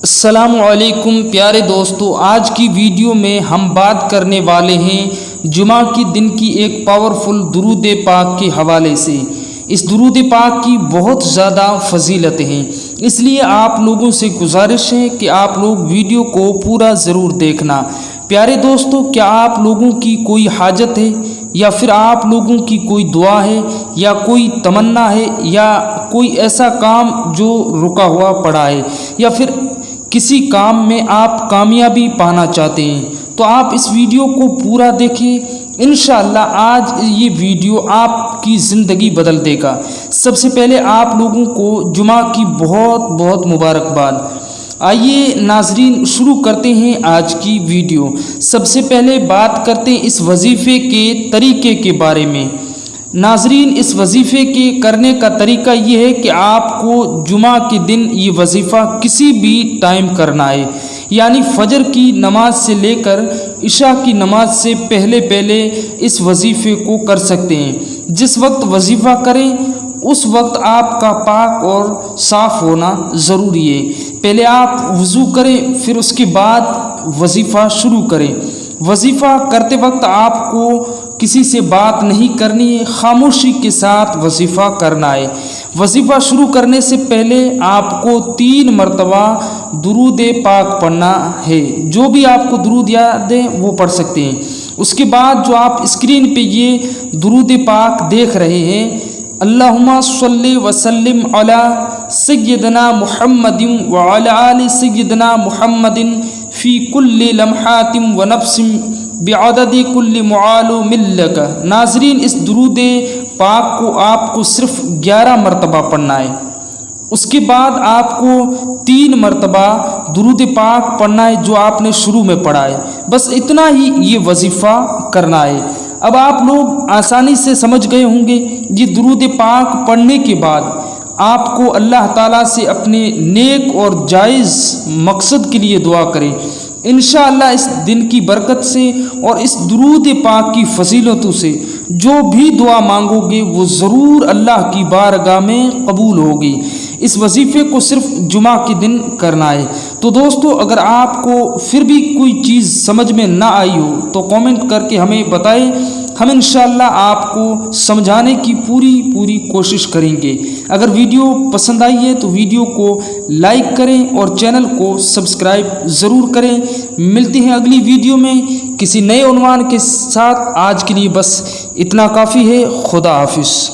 السلام علیکم پیارے دوستو، آج کی ویڈیو میں ہم بات کرنے والے ہیں جمعہ کی دن کی ایک پاورفل درود پاک کے حوالے سے۔ اس درود پاک کی بہت زیادہ فضیلتیں ہیں، اس لیے آپ لوگوں سے گزارش ہے کہ آپ لوگ ویڈیو کو پورا ضرور دیکھنا۔ پیارے دوستو، کیا آپ لوگوں کی کوئی حاجت ہے یا پھر آپ لوگوں کی کوئی دعا ہے یا کوئی تمنا ہے یا کوئی ایسا کام جو رکا ہوا پڑا ہے یا پھر کسی کام میں آپ کامیابی پانا چاہتے ہیں تو آپ اس ویڈیو کو پورا دیکھیں۔ انشاءاللہ آج یہ ویڈیو آپ کی زندگی بدل دے گا۔ سب سے پہلے آپ لوگوں کو جمعہ کی بہت بہت مبارکباد۔ آئیے ناظرین شروع کرتے ہیں آج کی ویڈیو۔ سب سے پہلے بات کرتے ہیں اس وظیفے کے طریقے کے بارے میں۔ ناظرین، اس وظیفے کے کرنے کا طریقہ یہ ہے کہ آپ کو جمعہ کے دن یہ وظیفہ کسی بھی ٹائم کرنا ہے، یعنی فجر کی نماز سے لے کر عشاء کی نماز سے پہلے اس وظیفے کو کر سکتے ہیں۔ جس وقت وظیفہ کریں اس وقت آپ کا پاک اور صاف ہونا ضروری ہے۔ پہلے آپ وضو کریں، پھر اس کے بعد وظیفہ شروع کریں۔ وظیفہ کرتے وقت آپ کو کسی سے بات نہیں کرنی ہے، خاموشی کے ساتھ وظیفہ کرنا ہے۔ وظیفہ شروع کرنے سے پہلے آپ کو 3 مرتبہ درود پاک پڑھنا ہے۔ جو بھی آپ کو درود یاد ہے وہ پڑھ سکتے ہیں۔ اس کے بعد جو آپ اسکرین پہ یہ درود پاک دیکھ رہے ہیں، اللہم صلی وسلم علی سیدنا محمد وعلی آل سیدنا محمد فی کل لمحات ونفس بعدد کل معلوم لک۔ ناظرین، اس درود پاک کو آپ کو صرف 11 مرتبہ پڑھنا ہے۔ اس کے بعد آپ کو 3 مرتبہ درود پاک پڑھنا ہے جو آپ نے شروع میں پڑھا ہے۔ بس اتنا ہی یہ وظیفہ کرنا ہے۔ اب آپ لوگ آسانی سے سمجھ گئے ہوں گے۔ یہ درود پاک پڑھنے کے بعد آپ کو اللہ تعالیٰ سے اپنے نیک اور جائز مقصد کے لیے دعا کریں۔ انشاءاللہ اس دن کی برکت سے اور اس درود پاک کی فضیلتوں سے جو بھی دعا مانگو گے وہ ضرور اللہ کی بارگاہ میں قبول ہوگی۔ اس وظیفے کو صرف جمعہ کے دن کرنا ہے۔ تو دوستو، اگر آپ کو پھر بھی کوئی چیز سمجھ میں نہ آئی ہو تو کامنٹ کر کے ہمیں بتائیں، ہم انشاءاللہ آپ کو سمجھانے کی پوری کوشش کریں گے۔ اگر ویڈیو پسند آئی ہے تو ویڈیو کو لائک کریں اور چینل کو سبسکرائب ضرور کریں۔ ملتے ہیں اگلی ویڈیو میں کسی نئے عنوان کے ساتھ۔ آج کے لیے بس اتنا کافی ہے۔ خدا حافظ۔